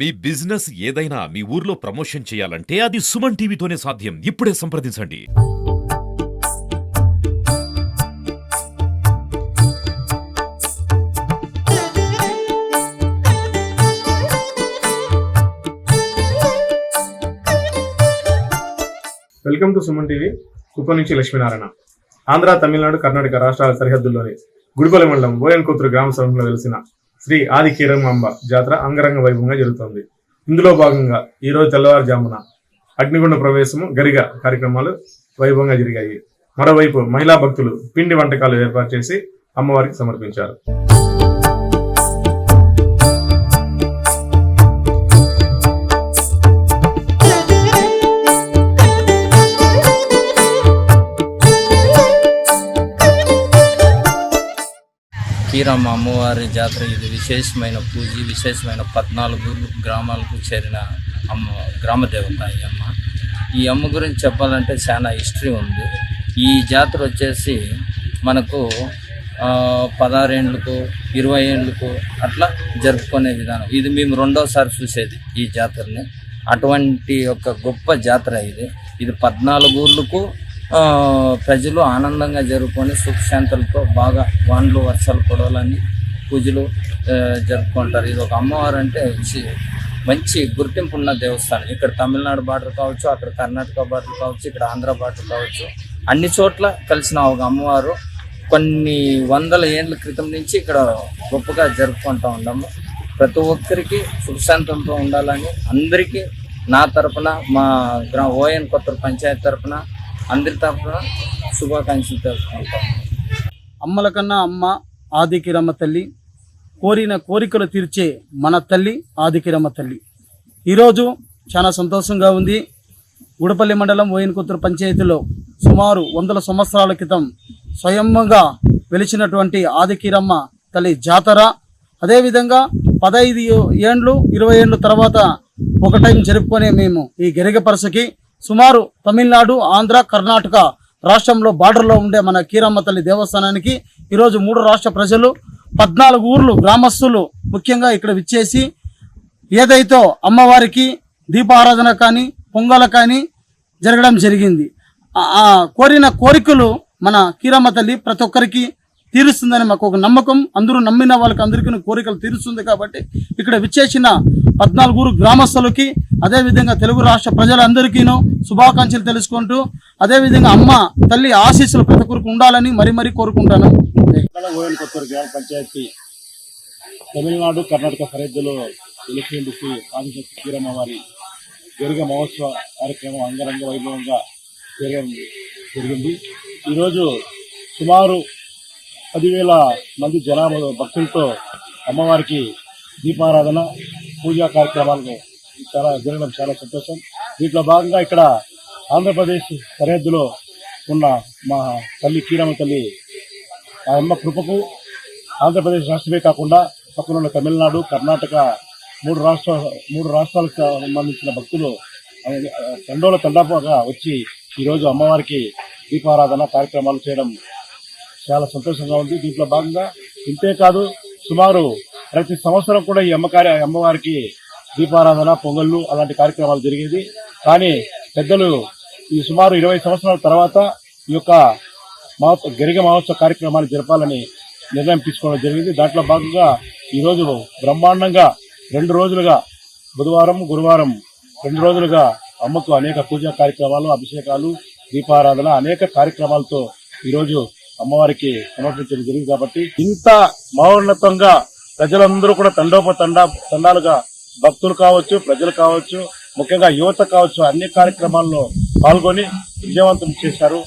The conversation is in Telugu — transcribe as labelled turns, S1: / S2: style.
S1: మీ బిజినెస్ ఏదైనా మీ ఊర్లో ప్రమోషన్ చేయాలంటే అది సుమన్ టీవీతోనే సాధ్యం. ఇప్పుడే సంప్రదించండి.
S2: Welcome to Suman TV. Kuppam నుంచి లక్ష్మీనారాయణ. ఆంధ్ర, తమిళనాడు, కర్ణాటక రాష్ట్రాల సరిహద్దుల్లోని గుడిపల్లి మండలం ఓయన్కొత్తూరు గ్రామ సమూహంలో వెలిసిన శ్రీ ఆది కీరమాంబ జాతర అంగరంగ వైభవంగా జరుగుతోంది. ఇందులో భాగంగా ఈ రోజు తెల్లవారుజామున అగ్నిగుండ ప్రవేశము, గరిగ కార్యక్రమాలు వైభవంగా జరిగాయి. మరోవైపు మహిళా భక్తులు పిండి వంటకాలు ఏర్పాటు చేసి అమ్మవారికి సమర్పించారు.
S3: కీరమ్మ అమ్మవారి జాతర ఇది విశేషమైన పూజ, విశేషమైన 14 గ్రామాలకు చేరిన గ్రామ దేవత ఈ అమ్మ. ఈ అమ్మ గురించి చెప్పాలంటే చాలా హిస్టరీ ఉంది. ఈ జాతర వచ్చేసి మనకు 16 ఏళ్ళకు 20 ఏళ్ళకు అట్లా జరుపుకునే విధానం. ఇది మేము రెండోసారి చూసేది ఈ జాతరని. అటువంటి ఒక గొప్ప జాతర ఇది 14 ఊర్లకు ప్రజలు ఆనందంగా జరుపుకొని సుఖశాంతులతో బాగా వాన్లు వర్షాలు పడాలని పూజలు జరుపుకుంటారు. ఇది ఒక అమ్మవారు అంటే మంచి గుర్తింపు ఉన్న దేవస్థానం. ఇక్కడ తమిళనాడు బార్డర్ కావచ్చు, అక్కడ కర్ణాటక బార్డర్ కావచ్చు, ఇక్కడ ఆంధ్ర బార్డర్ కావచ్చు, అన్ని చోట్ల కలిసిన ఒక అమ్మవారు. కొన్ని వందల ఏళ్ళ క్రితం నుంచి ఇక్కడ గొప్పగా జరుపుకుంటూ ఉన్నాము. ప్రతి ఒక్కరికి సుఖశాంతంతో ఉండాలని అందరికీ నా తరపున, మా ఓయన్కొత్తూరు పంచాయతీ తరపున, అందరి తరఫున శుభాకాంక్షలు తెలుసుకుంటాం.
S4: అమ్మల కన్నా అమ్మ ఆదికీరమ్మ తల్లి, కోరిన కోరికలు తీర్చే మన తల్లి ఆదికీరమ్మ తల్లి. ఈరోజు చాలా సంతోషంగా ఉంది. గుడిపల్లి మండలం ఓయన్కొత్తూరు పంచాయతీలో సుమారు 100 సంవత్సరాల క్రితం స్వయంగా వెలిచినటువంటి ఆదికీరమ్మ తల్లి జాతర. అదేవిధంగా 15 ఏళ్ళు 20 ఏళ్ళు తర్వాత ఒక టైం జరుపుకునే మేము ఈ గరిగపరసకి సుమారు తమిళనాడు, ఆంధ్ర, కర్ణాటక రాష్ట్రంలో బార్డర్లో ఉండే మన కీరమ్మ తల్లి దేవస్థానానికి ఈరోజు 3 రాష్ట్ర ప్రజలు 14 ఊర్లు గ్రామస్తులు ముఖ్యంగా ఇక్కడ విచ్చేసి ఏదైతే అమ్మవారికి దీపారాధన కానీ పొంగల కానీ జరగడం జరిగింది. కోరిన కోరికలు మన కీరమ్మ తల్లి ప్రతి ఒక్కరికి తీరుస్తుందని మాకు ఒక నమ్మకం. అందరూ నమ్మిన వాళ్ళకి అందరికీ కోరికలు తీరుస్తుంది కాబట్టి ఇక్కడ విచ్చేసిన 14 ఊరు గ్రామస్తులకి, అదేవిధంగా తెలుగు రాష్ట్ర ప్రజలందరికీనూ శుభాకాంక్షలు తెలుసుకుంటూ, అదేవిధంగా అమ్మ తల్లి ఆశీస్సులు ప్రతి ఒక్కరికి ఉండాలని మరీ కోరుకుంటాను.
S5: ఓయన్కొత్తూరు గ్రామ పంచాయతీ తమిళనాడు, కర్ణాటక సరిహద్దులో వెలిసిన శ్రీ ఆదిశక్తి కీరమ్మ వారి గరిగ మహోత్సవ కార్యక్రమం అంగరంగ వైభవంగా జరిగింది. ఈరోజు సుమారు 10,000 మంది జనాభా భక్తులతో అమ్మవారికి దీపారాధన, పూజా కార్యక్రమాలను జరగడం చాలా సంతోషం. దీంట్లో భాగంగా ఇక్కడ ఆంధ్రప్రదేశ్ సరిహద్దులో ఉన్న మా తల్లి కీరమ్మ తల్లి ఆ అమ్మ కృపకు ఆంధ్రప్రదేశ్ రాష్ట్రమే కాకుండా పక్కన ఉన్న తమిళనాడు, కర్ణాటక 3 రాష్ట్రాలకు సంబంధించిన భక్తులు తండోపగా వచ్చి ఈరోజు అమ్మవారికి దీపారాధన కార్యక్రమాలు చేయడం చాలా సంతోషంగా ఉంది. దీంట్లో భాగంగా ఇంతేకాదు సుమారు ప్రతి సంవత్సరం కూడా ఈ అమ్మవారికి దీపారాధన, పొంగళ్ళు అలాంటి కార్యక్రమాలు జరిగేది. కానీ పెద్దలు ఈ సుమారు 20 సంవత్సరాల తర్వాత ఈ యొక్క గరిగ మహోత్సవ కార్యక్రమాలు జరపాలని నిర్ణయం తీసుకోవడం జరిగింది. దాంట్లో భాగంగా ఈరోజు బ్రహ్మాండంగా 2 రోజులుగా, బుధవారం, గురువారం 2 రోజులుగా అమ్మకు అనేక పూజా కార్యక్రమాలు, అభిషేకాలు, దీపారాధన అనేక కార్యక్రమాలతో ఈరోజు అమ్మవారికి సమర్పించడం జరిగింది. కాబట్టి ఇంత మహోన్నతంగా ప్రజలందరూ కూడా తండాలుగా భక్తులు కావచ్చు, ప్రజలు కావచ్చు, ముఖ్యంగా యువత కావచ్చు, అన్ని కార్యక్రమాల్లో పాల్గొని విజయవంతం చేశారు.